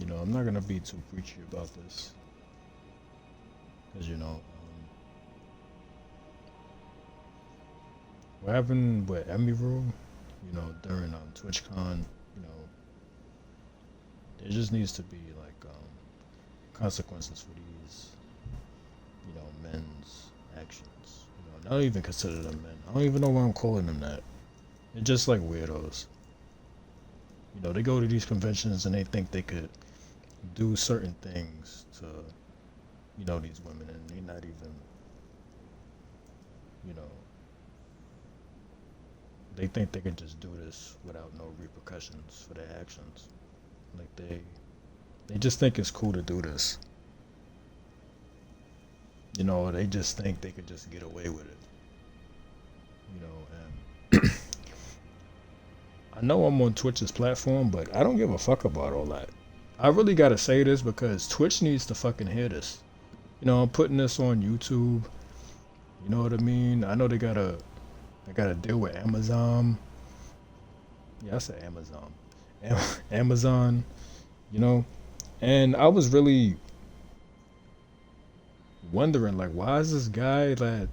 I'm not gonna be too preachy about this, because what happened with Emiru, during TwitchCon, you know, there just needs to be like consequences for these, men's actions. I don't even consider them men. I don't even know why I'm calling them that. They're just like weirdos. They go to these conventions and they think they could do certain things to, these women, and they're not even, you know, they think they can just do this without no repercussions for their actions. Like they just think it's cool to do this. They just think they could just get away with it. And I know I'm on Twitch's platform, but I don't give a fuck about all that. I really gotta say this because Twitch needs to fucking hear this. I'm putting this on YouTube. You know what I mean? I know I gotta deal with Amazon. Yeah, I said Amazon. Amazon, and I was really wondering, like, why is this guy that,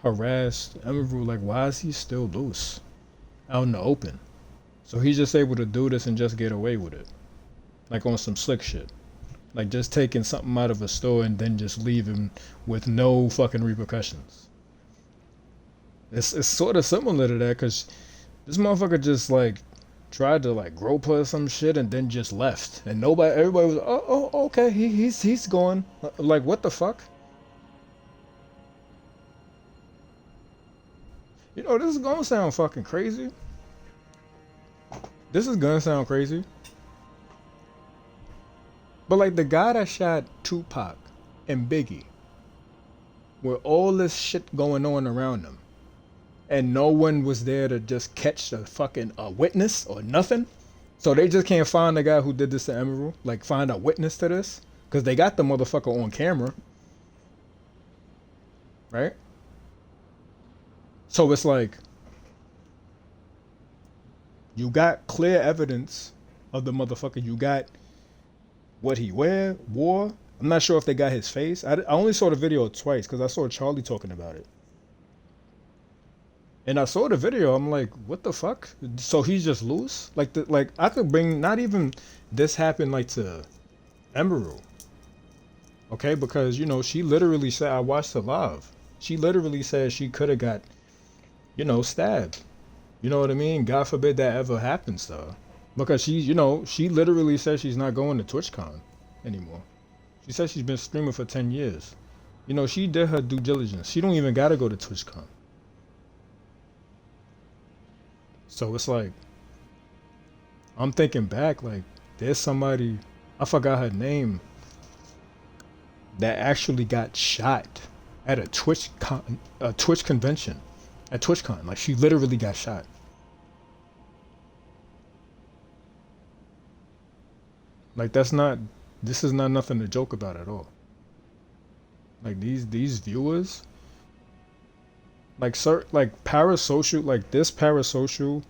harassed Emerald, like, why is he still loose out in the open? So he's just able to do this and just get away with it. Like on some slick shit. Like just taking something out of a store and then just leaving with no fucking repercussions. It's sort of similar to that because this motherfucker just like tried to like grope her some shit and then just left. And everybody was, oh okay, he's gone. Like what the fuck? This is gonna sound fucking crazy. This is gonna sound crazy. But like the guy that shot Tupac and Biggie, with all this shit going on around them, and no one was there to just catch a fucking witness or nothing. So they just can't find the guy who did this to Emerald, like find a witness to this, because they got the motherfucker on camera, right? So it's like you got clear evidence of the motherfucker. You got what he wore. I'm not sure if they got his face. I only saw the video twice because I saw Charlie talking about it. And I saw the video. I'm like, what the fuck? So he's just loose? Like I could bring not even this happened like to Emerald. Okay, because she literally said I watched her live. She literally said she could have got, stabbed. You know what I mean? God forbid that ever happens to her. Because she literally said she's not going to TwitchCon anymore. She said she's been streaming for 10 years. She did her due diligence. She don't even gotta go to TwitchCon. So it's like, I'm thinking back, like, there's somebody, I forgot her name, that actually got shot at a Twitch convention, at TwitchCon. Like, she literally got shot. Like, this is not nothing to joke about at all. Like, these viewers, like parasocial, like this parasocial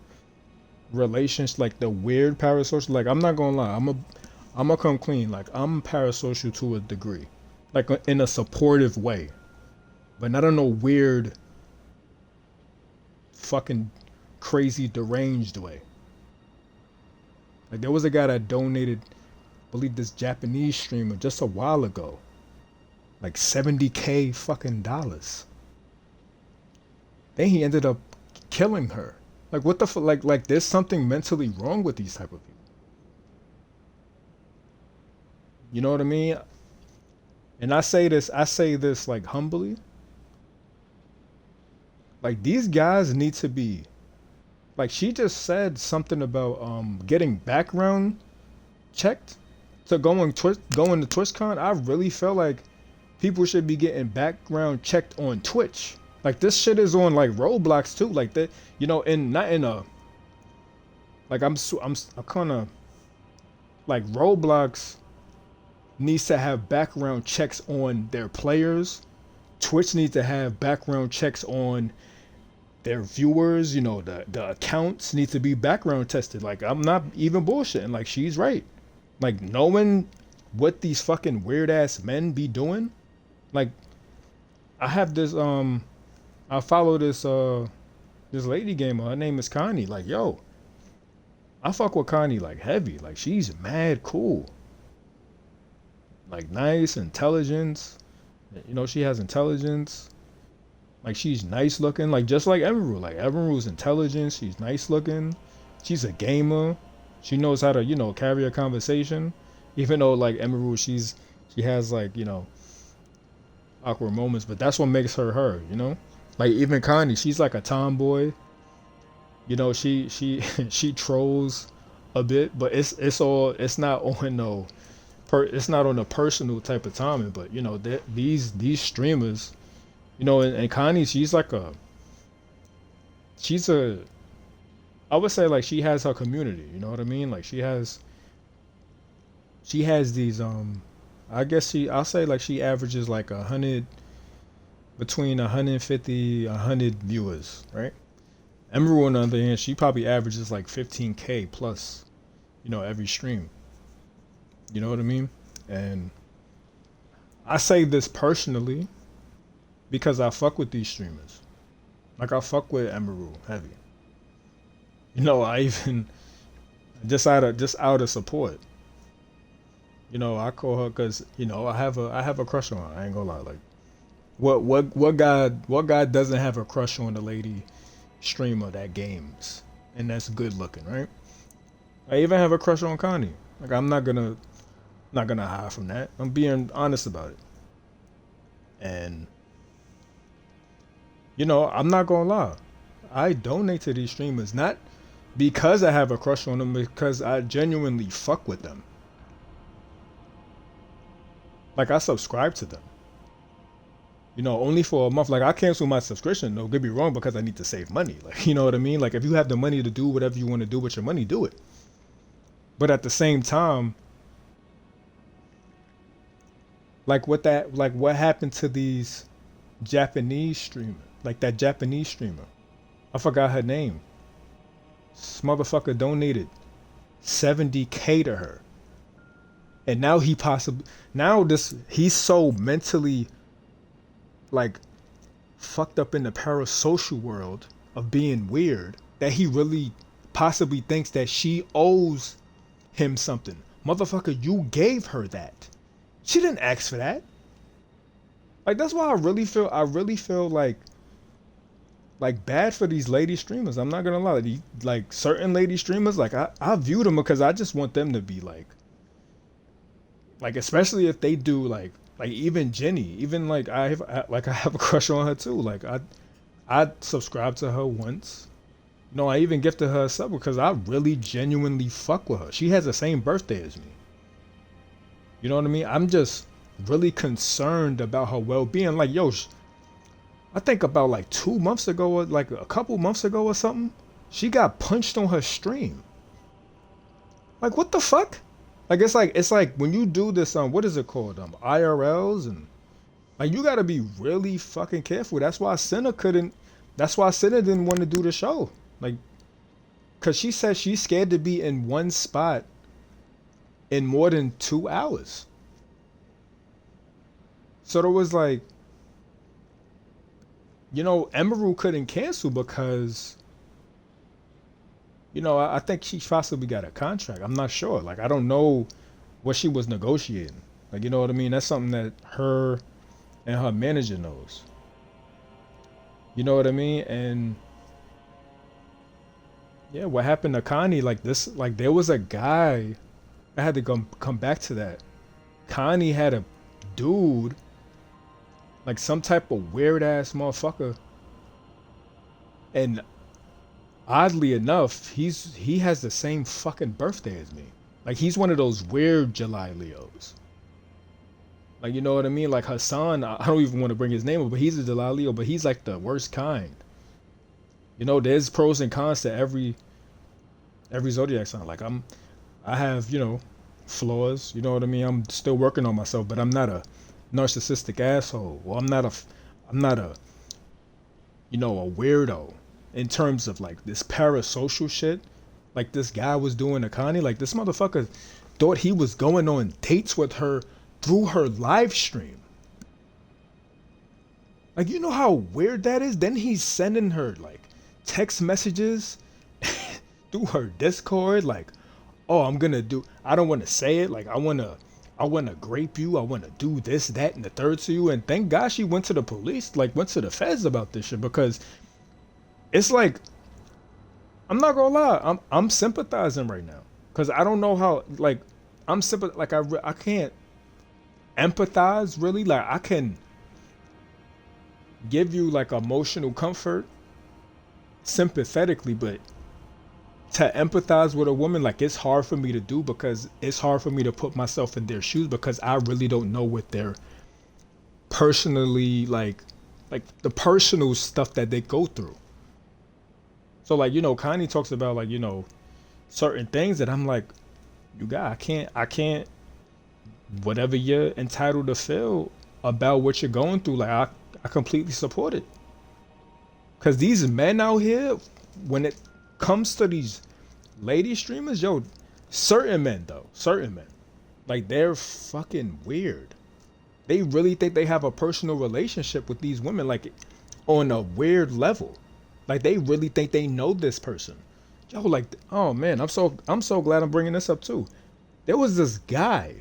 relations, like the weird parasocial, like I'm not gonna lie, I'm a come clean, like I'm parasocial to a degree, like in a supportive way, but not in a weird fucking crazy deranged way. Like there was a guy that donated, I believe this Japanese streamer just a while ago, like 70K fucking dollars. Then he ended up killing her. Like what the fuck? Like there's something mentally wrong with these type of people. You know what I mean? And I say this like humbly. Like these guys need to be, like she just said something about getting background checked to going to TwitchCon. I really feel like people should be getting background checked on Twitch. Like this shit is on like Roblox too, like that, and not in a, like I'm kind of, like Roblox needs to have background checks on their players. Twitch needs to have background checks on their viewers. The accounts need to be background tested. Like I'm not even bullshitting. Like she's right. Like knowing what these fucking weird ass men be doing. Like I have this I follow this lady gamer. Her name is Connie. Like yo, I fuck with Connie like heavy. Like she's mad cool. Like nice intelligence. You know she has intelligence. Like she's nice looking. Like just like Emerald. Like Emerald's intelligent. She's nice looking. She's a gamer. She knows how to carry a conversation. Even though like Emerald, she has like awkward moments, but that's what makes her her. Like even Connie, she's like a tomboy. She she trolls a bit, but it's not on no it's not on a personal type of timing. But these streamers, and Connie, she's a I would say like she has her community. You know what I mean? Like she has these I guess I'll say like she averages like 100, between 150 100 viewers, right? Emerald on the other hand, she probably averages like 15K plus, every stream. You know what I mean? And I say this personally because I fuck with these streamers. Like I fuck with Emerald heavy. I even just out of support. I call her because I have a crush on her. I ain't gonna lie. Like, what guy doesn't have a crush on a lady streamer that games and that's good looking, right? I even have a crush on Connie. Like, I'm not gonna hide from that. I'm being honest about it. And I'm not gonna lie. I donate to these streamers not because I have a crush on them, because I genuinely fuck with them. Like I subscribe to them. Only for a month. Like I cancel my subscription. Don't get me wrong, because I need to save money. Like you know what I mean. Like if you have the money to do whatever you want to do with your money, do it. But at the same time, like what happened to these Japanese streamers? Like that Japanese streamer, I forgot her name. This motherfucker donated 70K to her, and now he's so mentally like fucked up in the parasocial world of being weird that he really possibly thinks that she owes him something. Motherfucker, you gave her that. She didn't ask for that. Like that's why I really feel like bad for these lady streamers. I'm not gonna lie. Like certain lady streamers, like I view them because I just want them to be like especially if they do like even Jenny, even like I have a crush on her too. Like I subscribed to her once. No, I even gifted her a sub because I really genuinely fuck with her. She has the same birthday as me. You know what I mean? I'm just really concerned about her well-being. Like yo, I think about like 2 months ago, or like a couple months ago or something, she got punched on her stream. Like what the fuck? Like it's like when you do this what is it called? IRLs, and like you gotta be really fucking careful. That's why Senna didn't want to do the show. Like cause she said she's scared to be in one spot in more than 2 hours. So there was like Emerald couldn't cancel because, I think she possibly got a contract. I'm not sure. Like, I don't know what she was negotiating. Like, you know what I mean? That's something that her and her manager knows. You know what I mean? And yeah, what happened to Connie? Like this, like there was a guy. I had to come back to that. Connie had a dude, like some type of weird ass motherfucker, and oddly enough, he has the same fucking birthday as me. Like he's one of those weird July Leos. Like you know what I mean? Like Hassan, I don't even want to bring his name up, but he's a July Leo, but he's like the worst kind. There's pros and cons to every zodiac sign. Like I have flaws. You know what I mean? I'm still working on myself, but I'm not a narcissistic asshole. Well, I'm not a a weirdo in terms of like this parasocial shit like this guy was doing to Connie. Like this motherfucker thought he was going on dates with her through her live stream. Like, you know how weird that is? Then he's sending her like text messages through her Discord, like, oh, I don't want to say it, like, I want to grape you, I want to do this, that, and the third to you. And thank God she went to the police, like, went to the feds about this shit, because it's like, I'm not gonna lie, I'm sympathizing right now, because I don't know how, like, I can't empathize really, like, I can give you like emotional comfort sympathetically, but to empathize with a woman, like, it's hard for me to do, because it's hard for me to put myself in their shoes, because I really don't know what they're personally like the personal stuff that they go through. So, like, you know, Connie talks about, like, you know, certain things that I'm like, you got, I can't whatever you're entitled to feel about what you're going through, like, I completely support it. Because these men out here, when it comes to these lady streamers, yo, certain men, like, they're fucking weird. They really think they have a personal relationship with these women, like, on a weird level. Like, they really think they know this person. Yo, like, oh man, I'm so glad I'm bringing this up too. There was this guy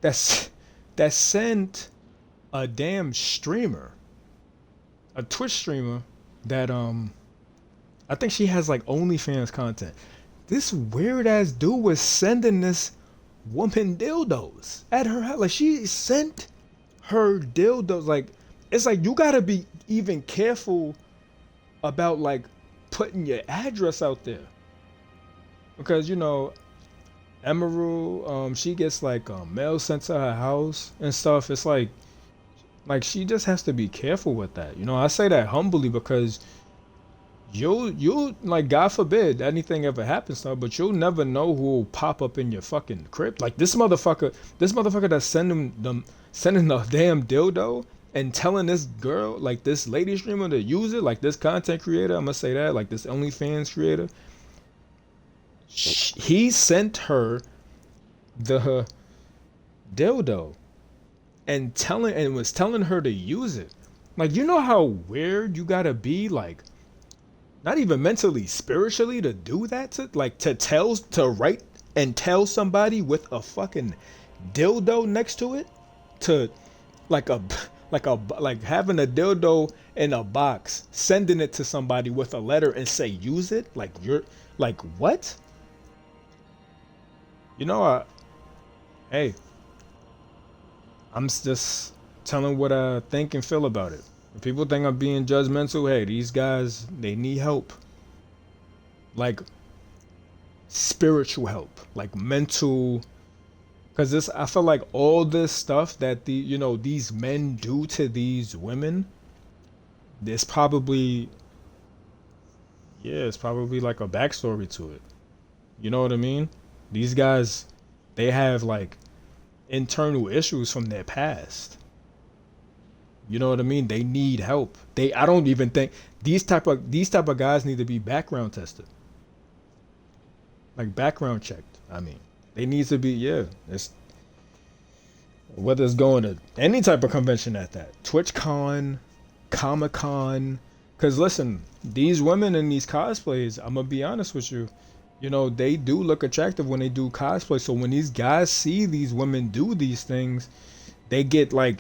that sent a damn streamer, a Twitch streamer that I think she has like OnlyFans content. This weird ass dude was sending this woman dildos at her house. Like, she sent her dildos. Like, it's like, you gotta be even careful about like putting your address out there, because, you know, Emerald, she gets like mail sent to her house and stuff. It's like she just has to be careful with that. You know, I say that humbly, because you'll like, God forbid anything ever happens to her, but you'll never know who will pop up in your fucking crib. Like, this motherfucker that's sending the damn dildo and telling this girl, like, this lady streamer, to use it, like, this content creator, I'm gonna say that, like, this OnlyFans creator, he sent her the dildo and was telling her to use it. Like, you know how weird you gotta be, like, not even mentally, spiritually, to do that, to write and tell somebody with a fucking dildo next to it, to like having a dildo in a box, sending it to somebody with a letter and say use it. Like, you're like, what? You know, hey, I'm just telling what I think and feel about it. If people think I'm being judgmental, hey, these guys, they need help. Like, spiritual help, like mental. Because this, I feel like all this stuff that these men do to these women, there's probably, yeah, it's probably like a backstory to it. You know what I mean? These guys, they have like internal issues from their past. You know what I mean? They need help. I don't even think these type of guys need to be background tested. Like, background checked. I mean, they need to be, yeah. It's, whether it's going to any type of convention at that, TwitchCon, Comic Con. Cause listen, these women in these cosplays, I'm gonna be honest with you, you know, they do look attractive when they do cosplay. So when these guys see these women do these things, they get like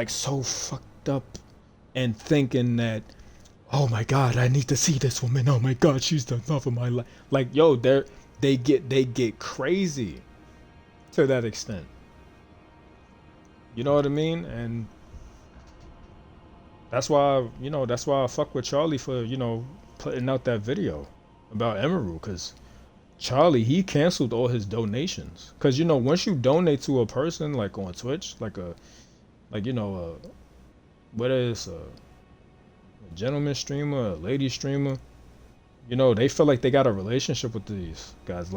so fucked up and thinking that, oh my god, I need to see this woman. Oh my god, she's the love of my life. Like, yo, they get crazy to that extent. You know what I mean? And that's why I fuck with Charlie for, putting out that video about Emerald, because Charlie, he canceled all his donations. Because, once you donate to a person, like on Twitch, whether it's a gentleman streamer, a lady streamer, they feel like they got a relationship with these guys.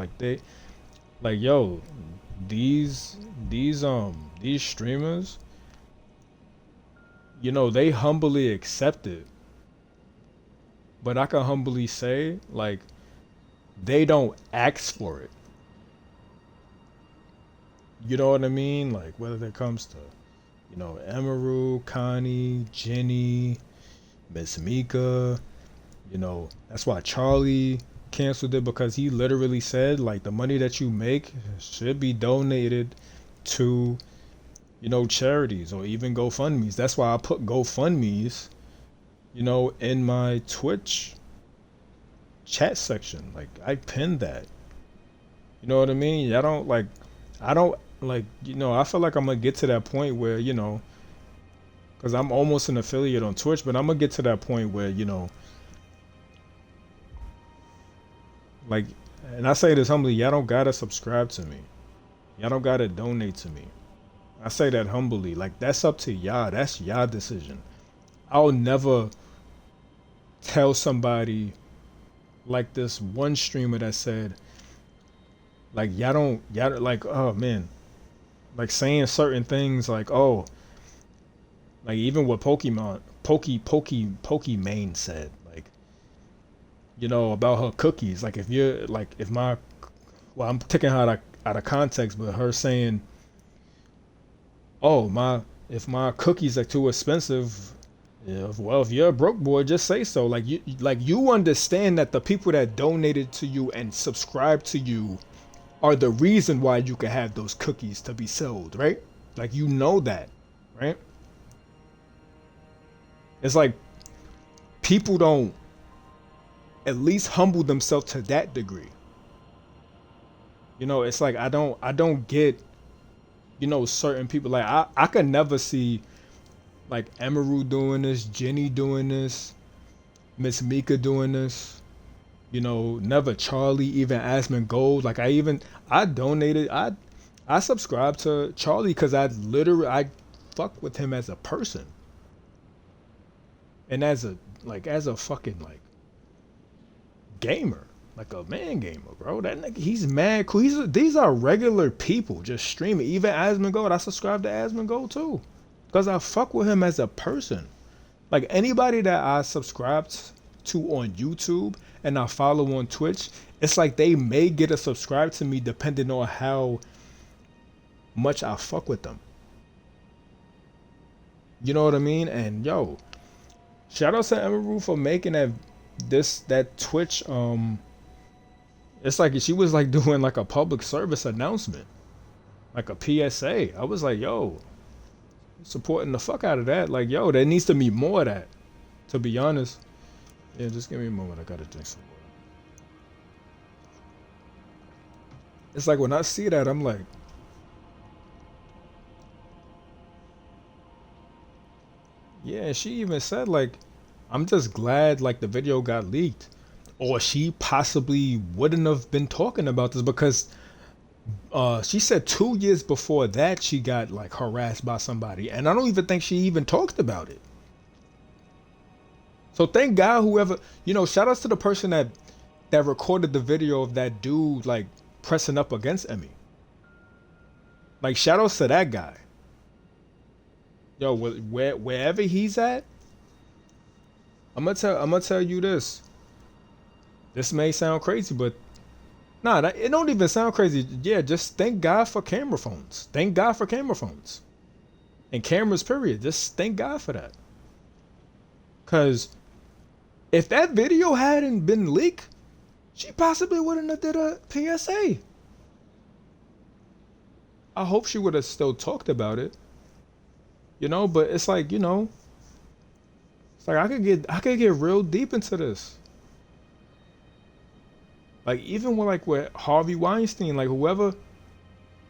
These streamers, they humbly accept it. But I can humbly say, like, they don't ask for it. You know what I mean? Like whether it comes to, Emerald, Connie, Jenny, Miss Mika, that's why Charlie canceled it, because he literally said like the money that you make should be donated to, charities or even GoFundMe's. That's why I put GoFundMe's, in my Twitch chat section. Like I pinned that. You know what I mean? I don't like, I feel like I'm gonna get to that point where, because I'm almost an affiliate on Twitch, but I'm gonna get to that point where, like, and I say this humbly, y'all don't gotta subscribe to me. Y'all don't gotta donate to me. I say that humbly. Like, that's up to y'all. That's y'all decision. I'll never tell somebody like this one streamer that said, like, y'all, like, oh man, like saying certain things like, oh, like even what Pokimane said, like, about her cookies. Like, if you're, like, if my, well, I'm taking her out of context, but her saying, oh, if my cookies are too expensive, yeah, well, if you're a broke boy, just say so. Like you understand that the people that donated to you and subscribe to you are the reason why you can have those cookies to be sold, right? Like, that, right? It's like people don't at least humble themselves to that degree. It's like I don't get, certain people. Like I could never see like Emerald doing this, Jenny doing this, Miss Mika doing this. Never Charlie, even Asmon Gold. Like I donated, I subscribed to Charlie because I fuck with him as a person. And as a fucking like gamer, like a man gamer, bro. That nigga, he's mad cool. These are regular people just streaming. Even Asmongold, I subscribe to Asmongold too, because I fuck with him as a person. Like anybody that I subscribe to on YouTube and I follow on Twitch, it's like they may get a subscribe to me depending on how much I fuck with them. You know what I mean? And yo, shout out to Emerald for making that Twitch it's like she was like doing like a public service announcement, like a PSA. I was like, yo, supporting the fuck out of that. Like, yo, there needs to be more of that, to be honest. Yeah, just give me a moment. I gotta drink some water. It's like when I see that, I'm like, yeah, she even said like, I'm just glad like the video got leaked, or she possibly wouldn't have been talking about this, because she said 2 years before that she got like harassed by somebody, and I don't even think she even talked about it. So thank God whoever, shout outs to the person that recorded the video of that dude like pressing up against Emmy. Like shout outs to that guy. Yo, wherever he's at, I'm gonna tell you this. This may sound crazy, but nah, it don't even sound crazy. Yeah, just thank God for camera phones. Thank God for camera phones. And cameras, period. Just thank God for that. Cause if that video hadn't been leaked, she possibly wouldn't have did a PSA. I hope she would have still talked about it. But it's like, it's like I could get real deep into this. Like even with Harvey Weinstein, like whoever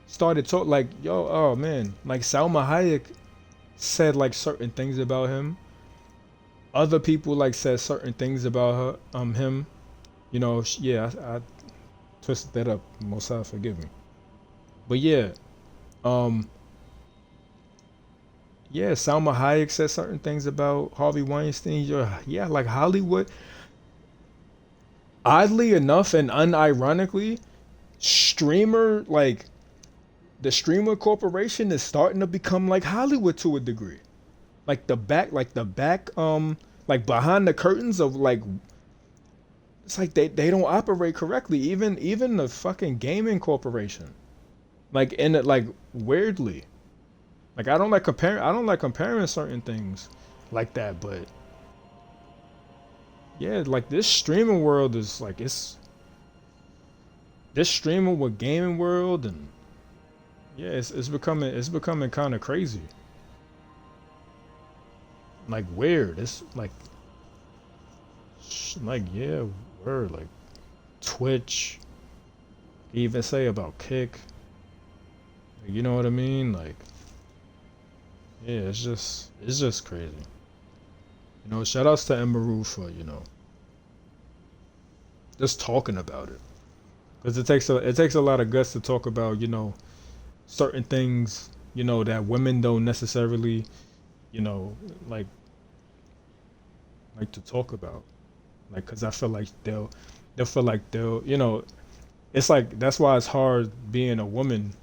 started talk, like, yo, oh man, like Salma Hayek said like certain things about him. Other people like said certain things about him. Yeah, I twisted that up. Most I forgive me. But yeah, um, yeah, Salma Hayek said certain things about Harvey Weinstein. Yeah, like Hollywood. Oddly enough and unironically, streamer like the streamer corporation is starting to become like Hollywood to a degree. Like behind the curtains of like, it's like they don't operate correctly. Even the fucking gaming corporation. like in it, like weirdly. Like I don't like comparing certain things like that, but yeah, like this streaming world is like it's this streaming with gaming world and yeah, it's becoming kind of crazy. Like weird. It's like yeah, word like Twitch. Even say about Kick. You know what I mean? Like yeah, it's just crazy. You know, shout outs to Emeru for just talking about it because it takes a lot of guts to talk about certain things that women don't necessarily you know like like to talk about like because I feel like they'll feel like they'll it's like that's why it's hard being a woman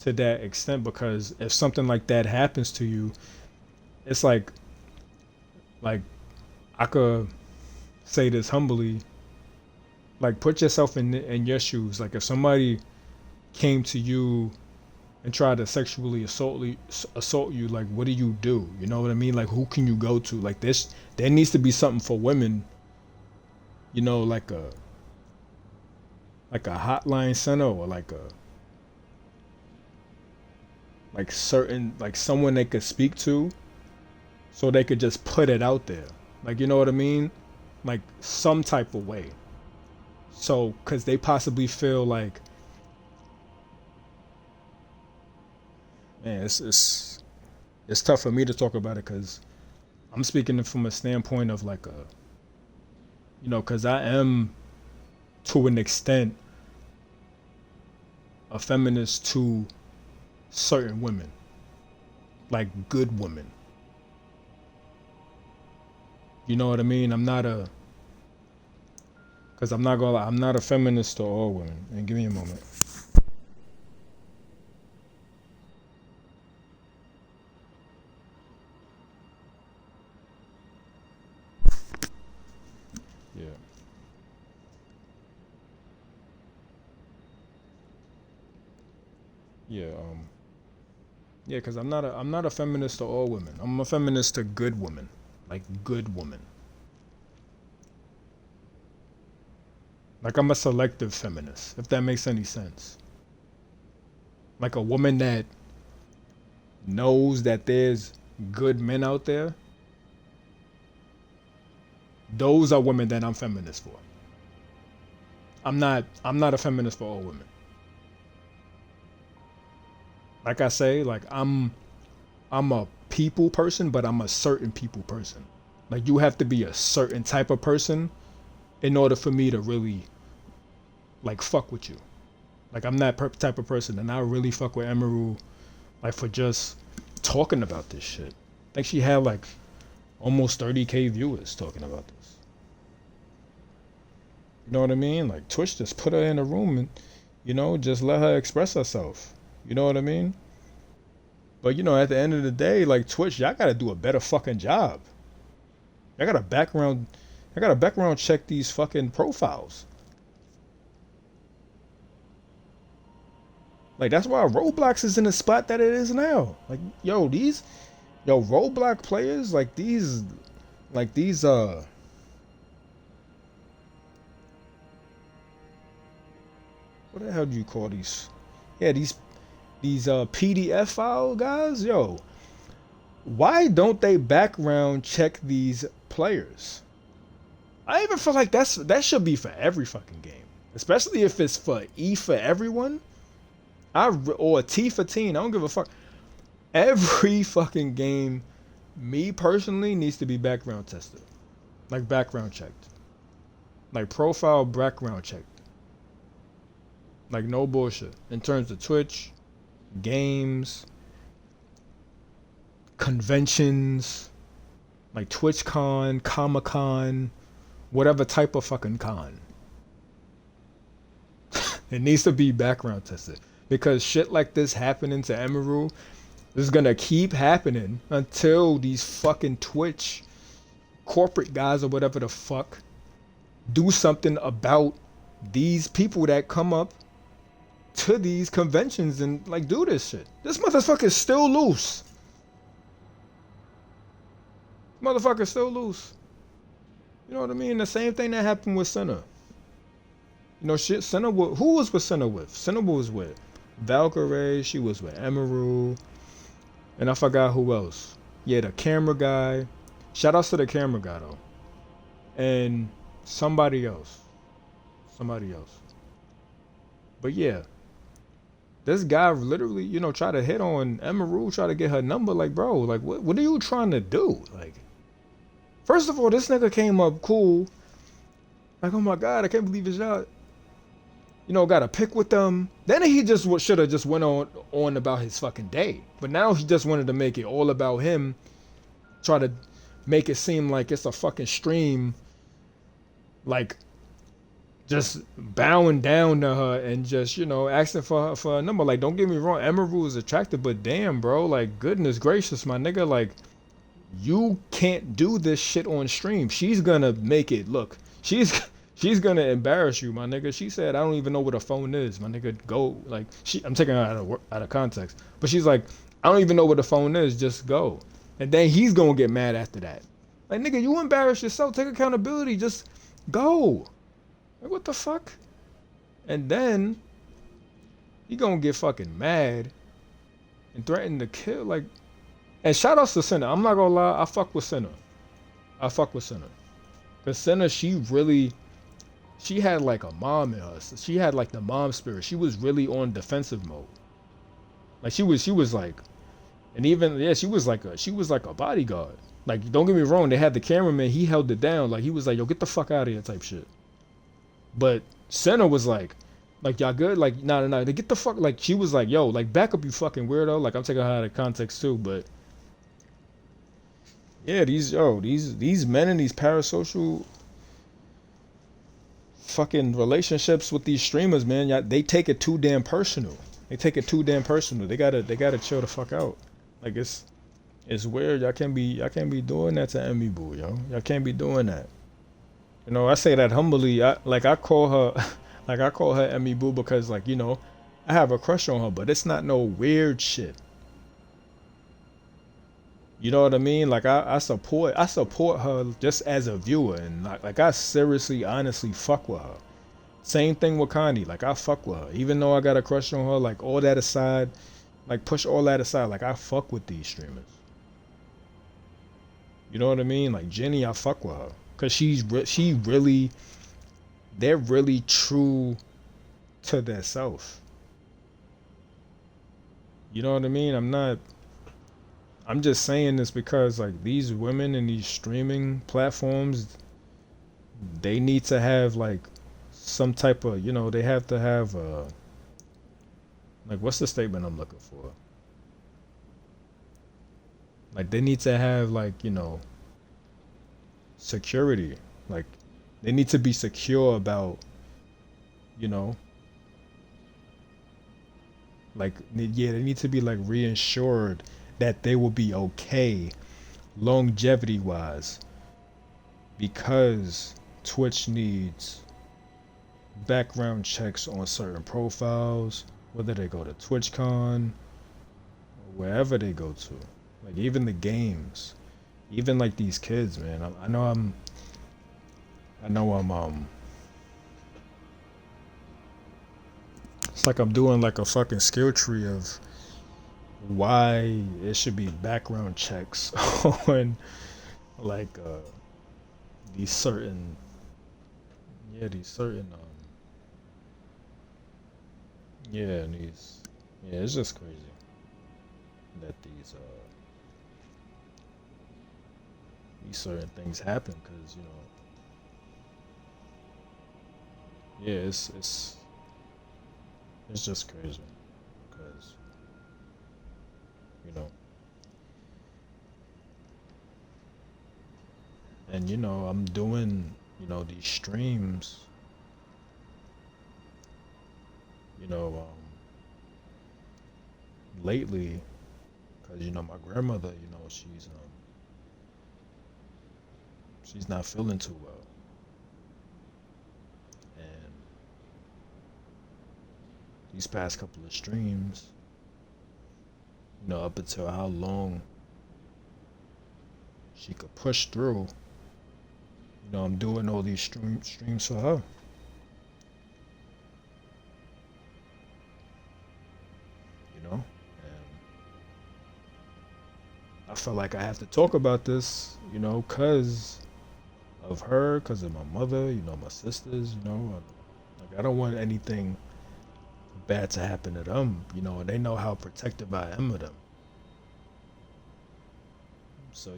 to that extent because if something like that happens to you it's like I could say this humbly like put yourself in your shoes like if somebody came to you and tried to sexually assault you like what do you know what I mean like who can you go to like this there needs to be something for women like a hotline center or like certain like someone they could speak to so they could just put it out there like you know what I mean like some type of way so because they possibly feel like man it's tough for me to talk about it because I'm speaking from a standpoint of like a because I am to an extent a feminist to certain women like good women you know what I mean I'm not a because I'm not gonna lie, I'm not a feminist to all women and give me a moment. Yeah. Yeah, yeah, because I'm not a feminist to all women. I'm a feminist to good women, like good women. Like I'm a selective feminist, if that makes any sense. Like a woman that knows that there's good men out there. Those are women that I'm feminist for. I'm not a feminist for all women. Like I say, like I'm a people person, but I'm a certain people person. Like you have to be a certain type of person in order for me to really like fuck with you. Like I'm that type of person, and I really fuck with Emeru like for just talking about this shit. Like she had like almost 30K viewers talking about this. You know what I mean? Like Twitch just put her in a room and just let her express herself. You know what I mean? But at the end of the day, like Twitch, y'all gotta do a better fucking job. I got a background. I got to background check these fucking profiles. Like that's why Roblox is in the spot that it is now. Like Roblox players like these what the hell do you call these? Yeah, these PDF file guys. Why don't they background check these players? I even feel like that should be for every fucking game, especially if it's for E for everyone. Or T for teen. I don't give a fuck. Every fucking game, me personally, needs to be background tested, like background checked, like profile background checked, like no bullshit. In terms of Twitch, games, conventions, like TwitchCon, Comic Con, whatever type of fucking con. It needs to be background tested because shit like this happening to Emerald is gonna keep happening until these fucking Twitch corporate guys or whatever the fuck do something about these people that come up to these conventions and like do this shit. This motherfucker's still loose. Motherfucker's still loose. You know what I mean? The same thing that happened with Senna. You know, shit. Senna, who was with Senna with? Senna was with Valkyrie. She was with Emerald, and I forgot who else. Yeah, the camera guy. Shout outs to the camera guy though, and somebody else. Somebody else. But yeah, this guy literally, you know, tried to hit on Emerald, try to get her number. Like, bro, like, what are you trying to do? Like, first of all, this nigga came up cool. Like, oh my god, I can't believe it's out. You know, got a pic with them. Then he just should have just went on about his fucking day. But now he just wanted to make it all about him. Try to make it seem like it's a fucking stream. Like, just bowing down to her and just, you know, asking for a number. Like, don't get me wrong, Emerald is attractive, but damn, bro, like, goodness gracious, my nigga, like, you can't do this shit on stream. She's gonna make it look. She's gonna embarrass you, my nigga. She said, I don't even know what a phone is, my nigga. Go, like, I'm taking her out of context, but she's like, I don't even know what a phone is. Just go, and then he's gonna get mad after that. Like, nigga, you embarrass yourself. Take accountability. Just go. Like, what the fuck? And then he gonna get fucking mad and threaten to kill. Like, and shout outs to Senna. I'm not gonna lie, I fuck with Senna. I fuck with Senna. Cause Senna, she had like a mom in her. She had like the mom spirit. She was really on defensive mode. Like she was like, and even yeah, she was like a bodyguard. Like, don't get me wrong, they had the cameraman. He held it down. Like, he was like, yo, get the fuck out of here, type shit. But Senna was like, y'all good? Like, nah. They get the fuck. Like, she was like, yo, like, back up, you fucking weirdo. Like, I'm taking her out of context too, but yeah, these men in these parasocial fucking relationships with these streamers, man, they take it too damn personal. They take it too damn personal. They gotta chill the fuck out. Like, it's weird. Y'all can't be doing that to Emmy Boo, yo. Y'all can't be doing that. You know, I say that humbly. I call her, like, I call her Emmy Boo because, like, you know, I have a crush on her, but it's not no weird shit. You know what I mean? Like, I support her just as a viewer, and like I seriously, honestly fuck with her. Same thing with Connie. Like, I fuck with her, even though I got a crush on her. Like, all that aside, like, push all that aside. Like, I fuck with these streamers. You know what I mean? Like, Jenny, I fuck with her. Cause they're really true to their self. You know what I mean? I'm just saying this because, like, these women in these streaming platforms, they need to have like some type of, you know, they have to have like, what's the statement I'm looking for? Like, they need to have, like, you know, security. Like, they need to be secure about, you know, like, yeah, they need to be like reassured that they will be okay longevity wise, because Twitch needs background checks on certain profiles, whether they go to TwitchCon or wherever they go to. Like, even the games, even like these kids, man. I know I'm it's like I'm doing like a fucking skill tree of why it should be background checks on, like, these certain yeah, and it's just crazy that these certain things happen, because, you know, yeah, it's just crazy, because, you know, and, you know, I'm doing, you know, these streams, you know, lately, because, you know, my grandmother, you know, she's not feeling too well, and these past couple of streams, up until how long she could push through. I'm doing all these streams for her. And I felt like I have to talk about this, cause of her, cause of my mother, my sisters, like I don't want anything bad to happen to them, and they know how protective I am of them. So,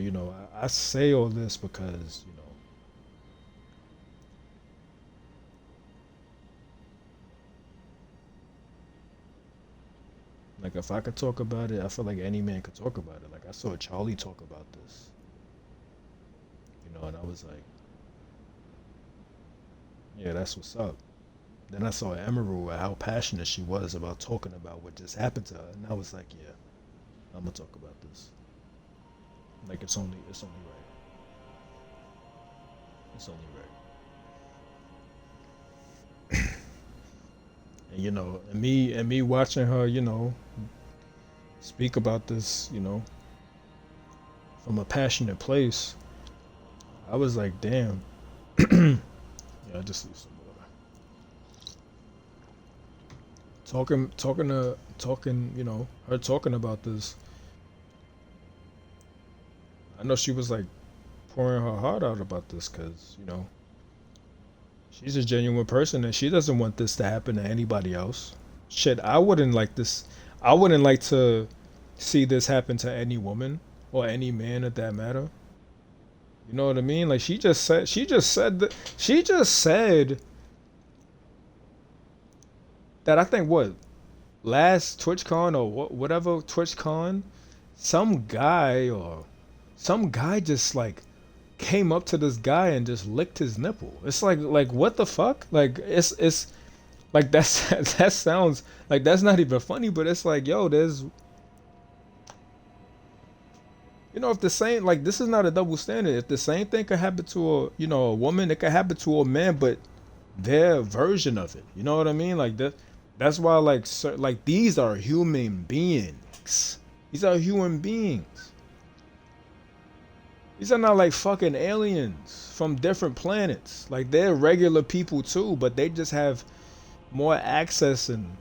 I say all this because, like if I could talk about it, I feel like any man could talk about it. Like I saw Charlie talk about this, and I was like, yeah, that's what's up. Then I saw Emerald, how passionate she was about talking about what just happened to her, and I was like, yeah, I'm gonna talk about this. Like it's only right. It's only right. And me watching her, speak about this, from a passionate place, I was like, damn. Yeah, I just need some water. Talking, her talking about this. I know she was like pouring her heart out about this because, she's a genuine person and she doesn't want this to happen to anybody else. Shit, I wouldn't like this. I wouldn't like to see this happen to any woman or any man at that matter. You know what I mean? Like she just said that I think what last TwitchCon or whatever TwitchCon, some guy just like came up to this guy and just licked his nipple. It's like what the fuck? Like it's like that's that sounds like that's not even funny, but it's like, yo, there's if the same, like, this is not a double standard. If the same thing could happen to a woman, it could happen to a man, but their version of it. You know what I mean? Like that's why like these are human beings. These are human beings. These are not like fucking aliens from different planets. Like they're regular people too, but they just have more access and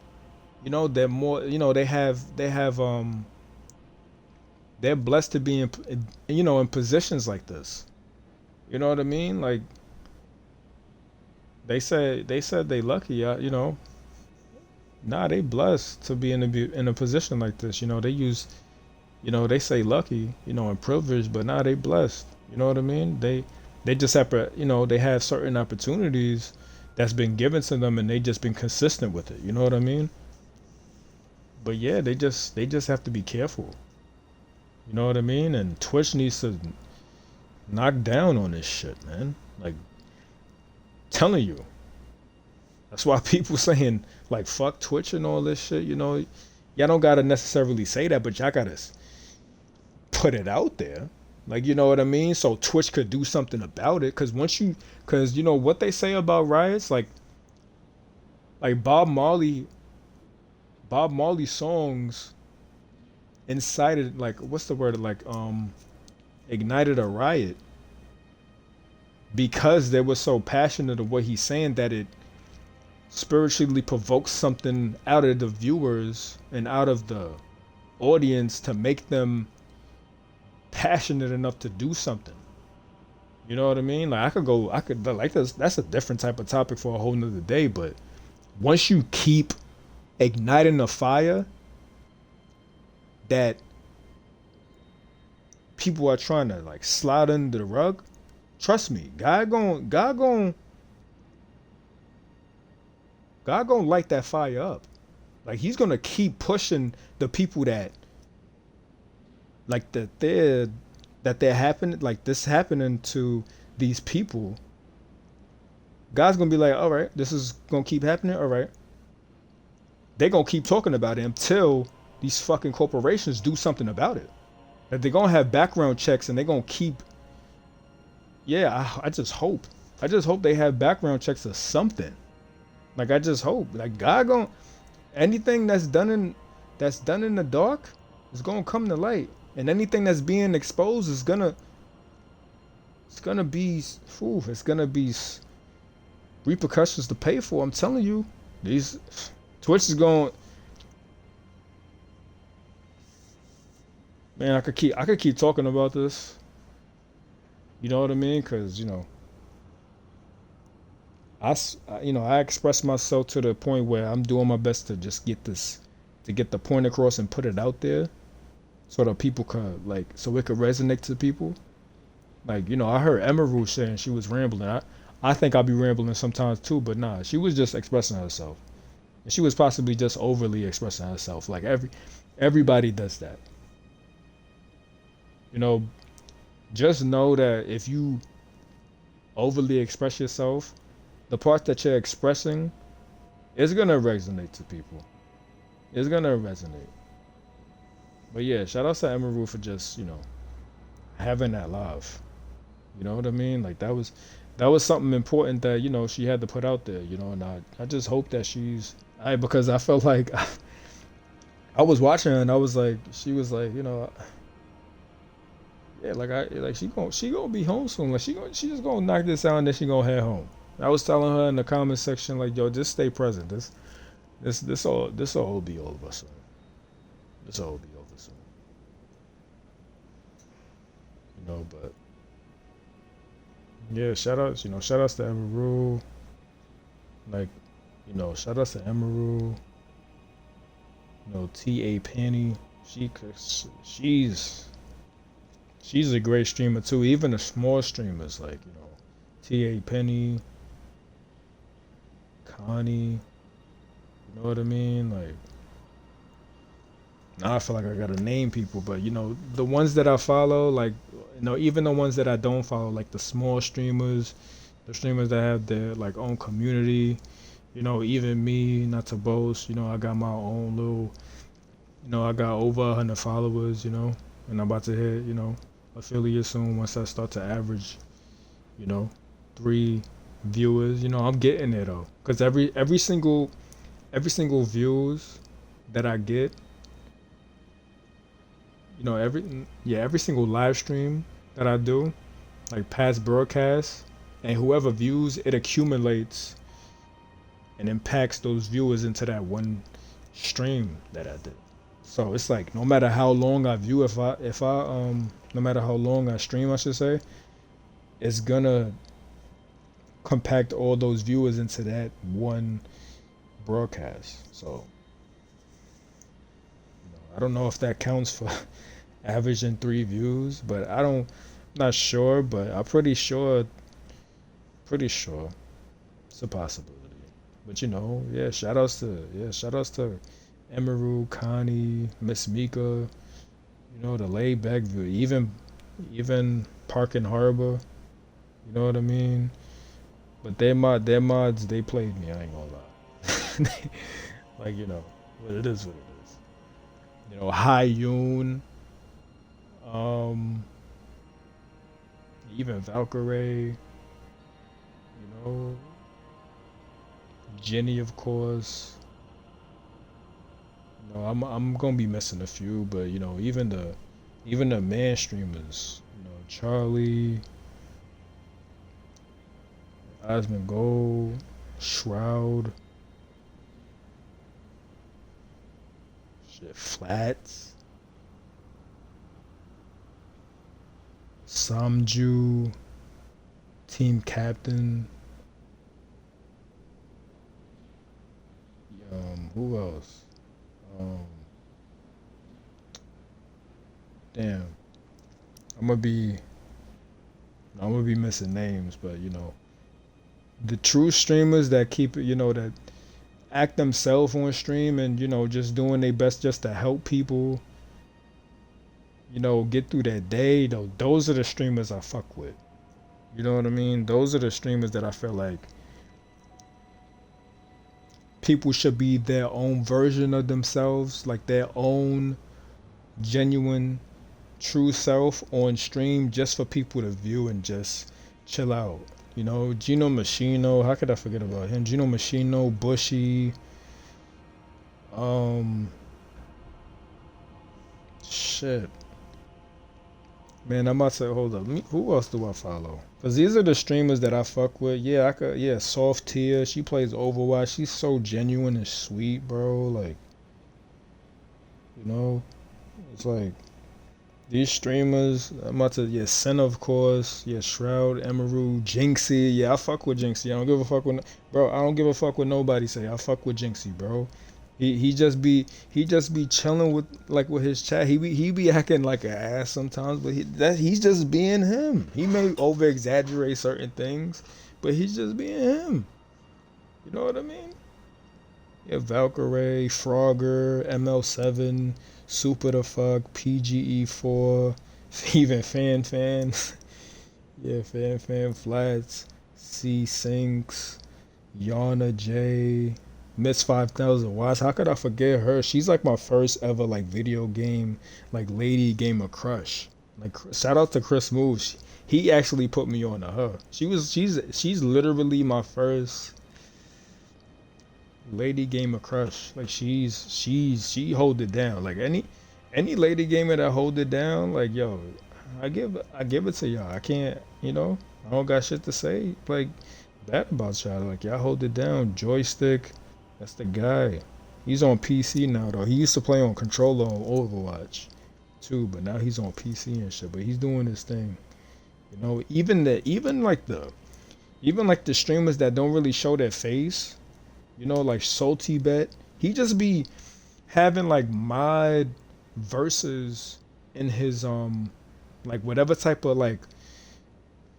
they're more they're blessed to be in positions like this. You know what I mean? Like they said they lucky, nah, they blessed to be in a position like this. They use they say lucky, and privileged, but nah, they blessed. You know what I mean? They just have they have certain opportunities that's been given to them and they just been consistent with it. You know what I mean? But yeah, they just have to be careful. You know what I mean? And Twitch needs to knock down on this shit, man. Like, telling you. That's why people saying, like, fuck Twitch and all this shit, y'all don't gotta necessarily say that, but y'all gotta put it out there. Like, you know what I mean? So Twitch could do something about it. Cause what they say about riots, like Bob Marley songs incited, like, what's the word, like ignited a riot because they were so passionate of what he's saying that it spiritually provokes something out of the viewers and out of the audience to make them passionate enough to do something. You know what I mean? Like I could like this. That's a different type of topic for a whole nother day. But once you keep igniting a fire that people are trying to like slide under the rug, trust me, God gon' light that fire up. Like he's gonna keep pushing the people that like they're happening, like this happening to these people. God's gonna be like, all right, this is gonna keep happening. All right, they're gonna keep talking about it until these fucking corporations do something about it. That they're gonna have background checks and they're gonna keep. Yeah, I just hope they have background checks or something. Like I just hope, like God gonna. Anything that's done in the dark is gonna come to light, and anything that's being exposed is gonna it's gonna be it's gonna be repercussions to pay for. I'm telling you, these Twitch is going. Man, I could keep talking about this. You know what I mean? Cause I express myself to the point where I'm doing my best to just get the point across and put it out there, so that people could so it could resonate to people. Like, I heard Emerald saying she was rambling. I think I'll be rambling sometimes too, but nah, she was just expressing herself. And she was possibly just overly expressing herself. Like everybody does that. You know, just know that if you overly express yourself, the part that you're expressing is gonna resonate to people. It's gonna resonate. But yeah, shout out to Emerald for just, having that live. You know what I mean? Like that was something important that, she had to put out there, and I just hope that because I felt like I was watching her and I was like, she was like, yeah, she gonna be home soon. Like she just gonna knock this out and then she gonna head home. I was telling her in the comment section, like, yo, just stay present. This all be over soon. This all be over soon. But yeah, shout outs to Emerald. Like, shout outs to Emerald. T.A. Penny. She's a great streamer too. Even the small streamers like, T.A. Penny, Connie, you know what I mean? Like, now I feel like I gotta name people, but the ones that I follow, like, even the ones that I don't follow, like the small streamers, the streamers that have their like own community, even me, not to boast, I got my own little, I got over 100 followers, and I'm about to hit, affiliate soon once I start to average, 3 viewers. I'm getting there though, cause every single views that I get, every single live stream that I do, like past broadcasts, and whoever views, it accumulates and impacts those viewers into that one stream that I did. So it's like no matter how long I view, no matter how long I stream, I should say, it's gonna compact all those viewers into that one broadcast. So I don't know if that counts for averaging 3 views, but not sure, but I'm pretty sure it's a possibility. But yeah, shout outs to Emerald, Connie, Miss Mika, the laid back view, even Park and Harbor, you know what I mean? But their mods, they played me, I ain't gonna lie. Like, but it is what it is. Hyun, even Valkyrie, Jenny, of course. I'm gonna be missing a few, but even the man streamers, Charlie, Osmond Gold, Shroud, Flats, Samju, Team Captain. Who else? Damn. I'm gonna be missing names, but the true streamers that keep it, that act themselves on stream and just doing their best just to help people, get through that day. Though those are the streamers I fuck with. You know what I mean? Those are the streamers that I feel like people should be their own version of themselves, like their own genuine, true self on stream, just for people to view and just chill out. Gino Machino, how could I forget about him? Gino Machino, Bushy, Um, shit. Man, I'm about to hold up. Who else do I follow? Cause these are the streamers that I fuck with. Yeah, I could. Yeah, Soft Tia. She plays Overwatch. She's so genuine and sweet, bro. Like, you know, it's like these streamers. I'm about to. Yeah, Sen of course. Yeah, Shroud, Emerald, Jinxie. Yeah, I fuck with Jinxie. I don't give a fuck with. Bro, I don't give a fuck what nobody say. I fuck with Jinxie, bro. He just be chilling with like with his chat. He be acting like an ass sometimes, but he's just being him. He may over exaggerate certain things, but he's just being him. You know what I mean? Yeah, Valkyrie, Frogger, ML7, Super the Fuck, PGE4, even Fan. Yeah, Fan Flats, C Sinks, Yana J, Miss 5000 Watts. How could I forget her? She's like my first ever like video game like lady gamer crush. Like shout out to Chris Moves. He actually put me on to her. She's literally my first lady gamer crush. Like she hold it down. Like any lady gamer that hold it down, like yo, I give it to y'all. I can't, I don't got shit to say like bad about y'all. Like y'all hold it down. Joystick, that's the guy. He's on PC now though. He used to play on controller on Overwatch too, but now he's on PC and shit. But he's doing his thing. Even like the streamers that don't really show their face, like Salty Bet, he just be having like mod verses in his like whatever type of like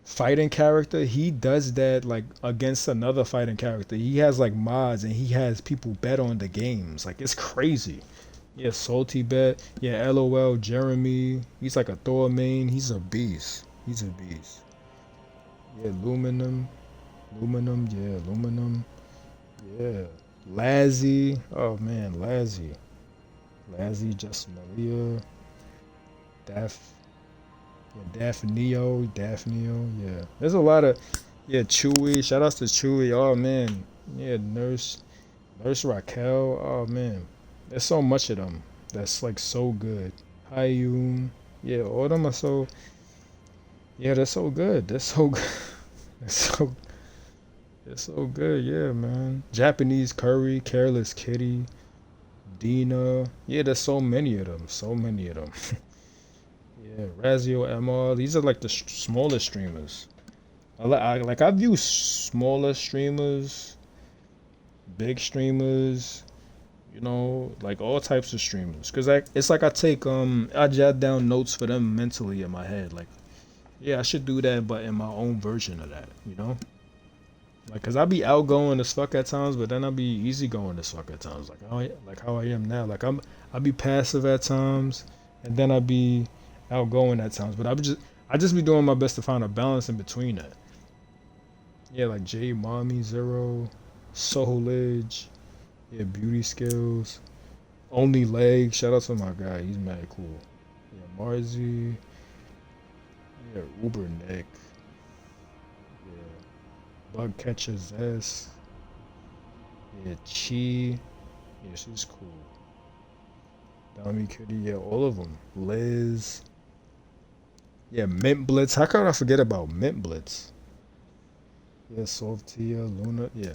fighting character, he does that like against another fighting character. He has like mods and he has people bet on the games. Like it's crazy. Yeah, Salty Bet. Yeah, LOL Jeremy. He's like a Thor main. He's a beast. He's a beast. Yeah, Luminum. Luminum. Yeah, Luminum. Yeah. Lazzy. Oh man, Lazzy. Lazzy, Just Maria. Daph. Yeah, Daphne. Yeah. There's a lot of. Yeah, Chewy. Shout outs to Chewy. Oh man. Yeah, Nurse Raquel. Oh man. There's so much of them. That's like so good. Hayum. Yeah, all of them are so. Yeah, they're so good. They're so good. They're so It's so good, yeah, man. Japanese Curry, Careless Kitty, Dina. Yeah, there's so many of them. So many of them. Yeah, Razio MR. These are like the smallest streamers. I view smaller streamers, big streamers, like all types of streamers. Cause it's like I jot down notes for them mentally in my head. Like, yeah, I should do that, but in my own version of that. Like, cause I be outgoing as fuck at times, but then I be easygoing as fuck at times. Like how I am now. I be passive at times, and then I be outgoing at times. But I just be doing my best to find a balance in between that. Yeah, like J Mommy Zero, Soul Edge, yeah, Beauty Skills, Only Leg. Shout out to my guy, he's mad cool. Yeah, Marzi, yeah, Uber Nick, yeah, Bug Catcher Zest, yeah, Chi, yeah, she's cool. Dummy Kitty, yeah, all of them. Liz, yeah, Mint Blitz. How could I forget about Mint Blitz? Yeah, Softia, Luna, yeah,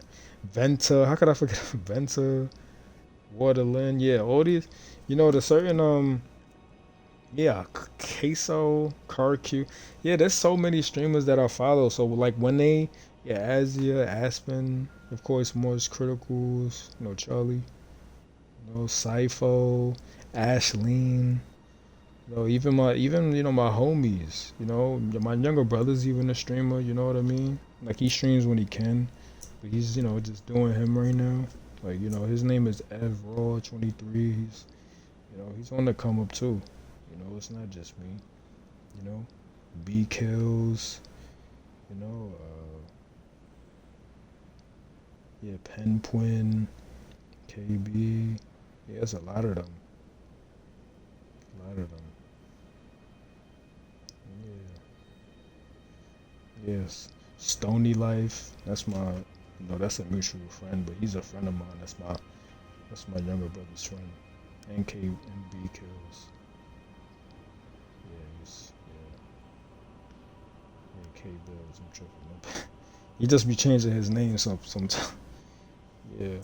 Venta. How could I forget Venta? Waterland, yeah, all these. The certain yeah, Queso, CarQ. Yeah, there's so many streamers that I follow. So like when yeah, Azia, Aspen, of course, Morris Criticals, Charlie, Cypho, Ashleen. Even my homies. My younger brother's even a streamer. You know what I mean? Like he streams when he can, but he's just doing him right now. Like his name is Ev Raw 23. He's on the come up too. It's not just me. B Kills. You know, yeah, Penquin, KB. Yeah, there's a lot of them. A lot of them. Yeah. Yes. Stony Life. That's my. That's a mutual friend, but he's a friend of mine. That's my That's my younger brother's friend. NKMB kills. Yeah, yeah. K Bills. I'm tripping. He just be changing his name sometimes. Yeah.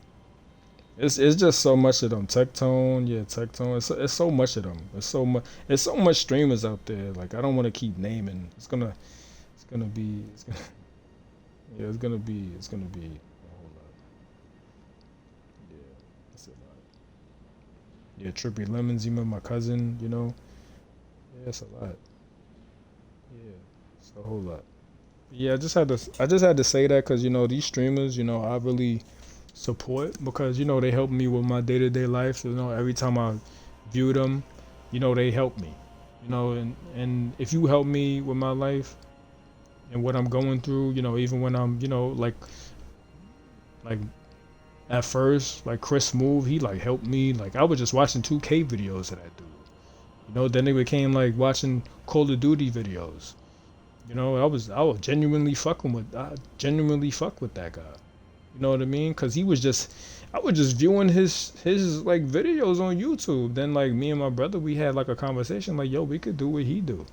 It's just so much of them. Tectone, yeah, Tectone. It's so much of them. It's so much streamers out there. Like I don't want to keep naming. It's gonna be it's gonna yeah it's gonna be a whole lot. Yeah, that's a lot. Yeah, Trippy Lemons. You remember my cousin? You know. Yeah, it's a lot. Yeah, it's a whole lot. Yeah, I just had to say that because these streamers, I really support because they help me with my day to day life. Every time I view them, they help me. And if you help me with my life and what I'm going through, even when I'm, like at first, like Chris Move, he like helped me. Like I was just watching 2K videos of that dude. Then it became like watching Call of Duty videos. I was I genuinely fuck with that guy. You know what I mean? Cause I was just viewing his like videos on YouTube. Then like me and my brother, we had like a conversation like, yo, we could do what he do.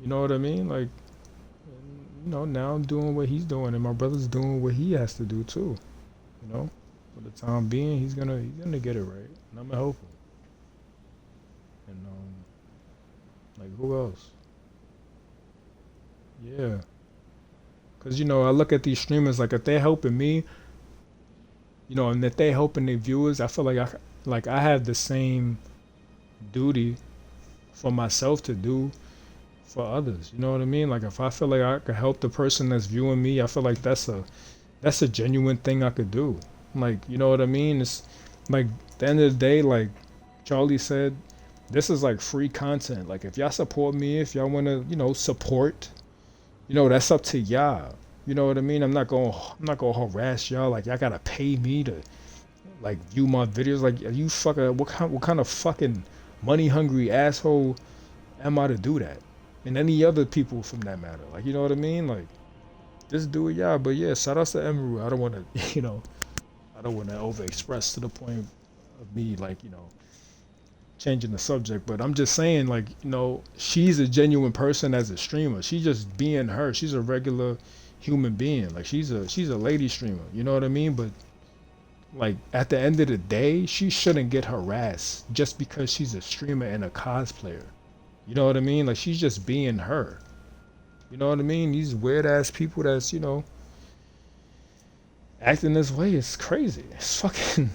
You know what I mean? Like, now I'm doing what he's doing, and my brother's doing what he has to do too. You know, for the time being, he's gonna get it right, and I'm gonna help him. And like who else? Yeah, cause I look at these streamers like if they're helping me, and if they're helping their viewers, I feel like I have the same duty for myself to do for others. You know what I mean? Like if I feel like I could help the person that's viewing me, I feel like that's a genuine thing I could do. Like you know what I mean? It's like at the end of the day, like Charlie said, this is like free content. Like if y'all support me, if y'all wanna, support, that's up to y'all. You know what I mean? I'm not gonna harass y'all. Like y'all gotta pay me to like view my videos. Like are you fucking what kind of fucking money hungry asshole am I to do that? And any other people from that matter. Like you know what I mean? Like just do it, y'all. But yeah, shout outs to Emerald. I don't wanna I don't wanna over express to the point of me like, changing the subject, but I'm just saying like, she's a genuine person as a streamer. She's just being her. She's a regular human being. Like she's a lady streamer. You know what I mean? But like at the end of the day, she shouldn't get harassed just because she's a streamer and a cosplayer. You know what I mean? Like she's just being her. You know what I mean? These weird ass people that's, acting this way is crazy. It's fucking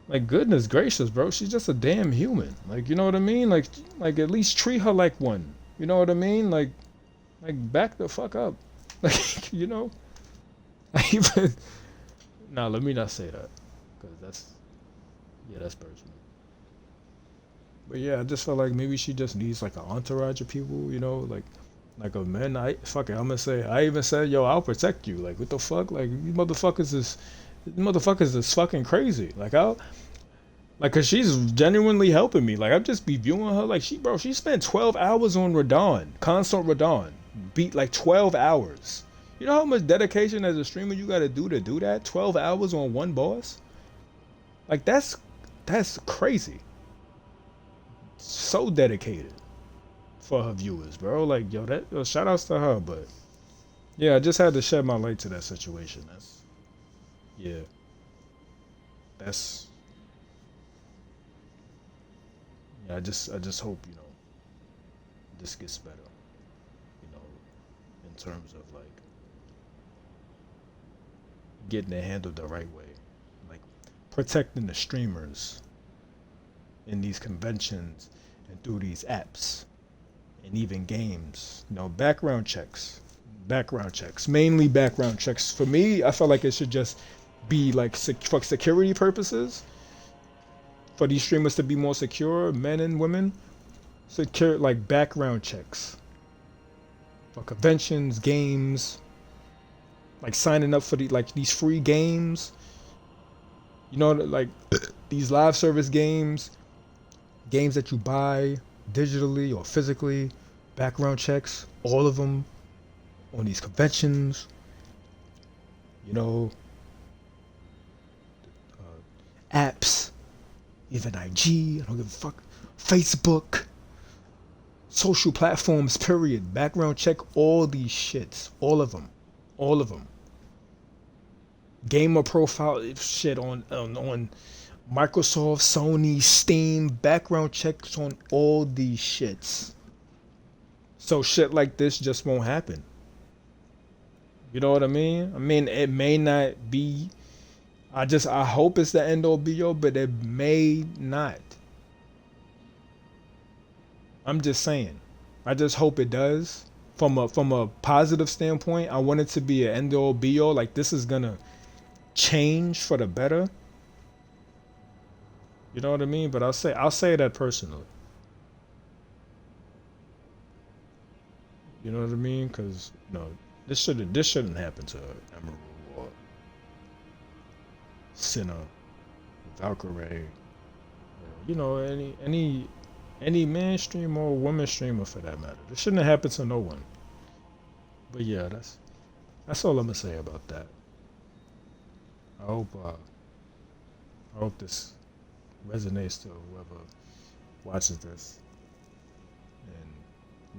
like goodness gracious, bro. She's just a damn human. Like you know what I mean? Like at least treat her like one. You know what I mean? Like back the fuck up. Like I even nah. Let me not say that because that's personal. But yeah, I just felt like maybe she just needs like an entourage of people. Like a man. Fuck it. I'm gonna say. I even said, yo, I'll protect you. Like what the fuck? Like you motherfuckers is fucking crazy. Like, cause she's genuinely helping me. Like, I just be viewing her. Like, she spent 12 hours on Radon, constant Radon, beat like 12 hours. You know how much dedication as a streamer you gotta do to do that? 12 hours on one boss. Like, that's crazy. So dedicated for her viewers, bro. Like, yo, shout outs to her. But yeah, I just had to shed my light to that situation. Yeah, that's yeah. I just hope this gets better. You know, in terms of like getting it handled the right way, like protecting the streamers in these conventions and through these apps and even games. Background checks, mainly background checks. For me, I felt like it should just be like for security purposes, for these streamers to be more secure, men and women, secure like background checks for conventions, games, like signing up for these free games. Like these live service games that you buy digitally or physically, background checks, all of them on these conventions. You know, apps, even IG, I don't give a fuck, Facebook, social platforms, period. Background check all these shits. All of them. All of them. Gamer profile shit on Microsoft, Sony, Steam, background checks on all these shits. So shit like this just won't happen. You know what I mean? I mean, it may not be. I hope it's the end all be all, but it may not. I'm just saying. I just hope it does. From a positive standpoint, I want it to be an end all be all. Like this is gonna change for the better. You know what I mean? But I'll say that personally. You know what I mean? Because this shouldn't happen to Emerald or Senna, Valkyrie, or, any man streamer or woman streamer for that matter. This shouldn't have happened to no one. But yeah, that's all I'm gonna say about that. I hope this resonates to whoever watches this and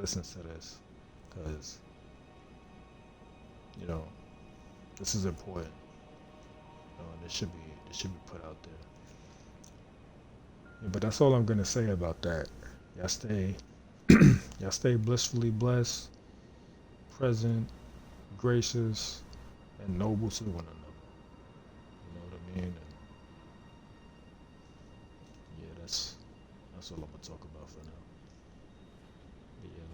listens to this, because you know this is important. And this should be put out there. Yeah, but that's all I'm gonna say about that. Y'all stay y'all stay blissfully blessed, present, gracious, and noble to one another. You know what I mean? And yeah, that's all I'm gonna talk about for now. But yeah,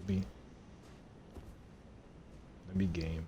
let me game.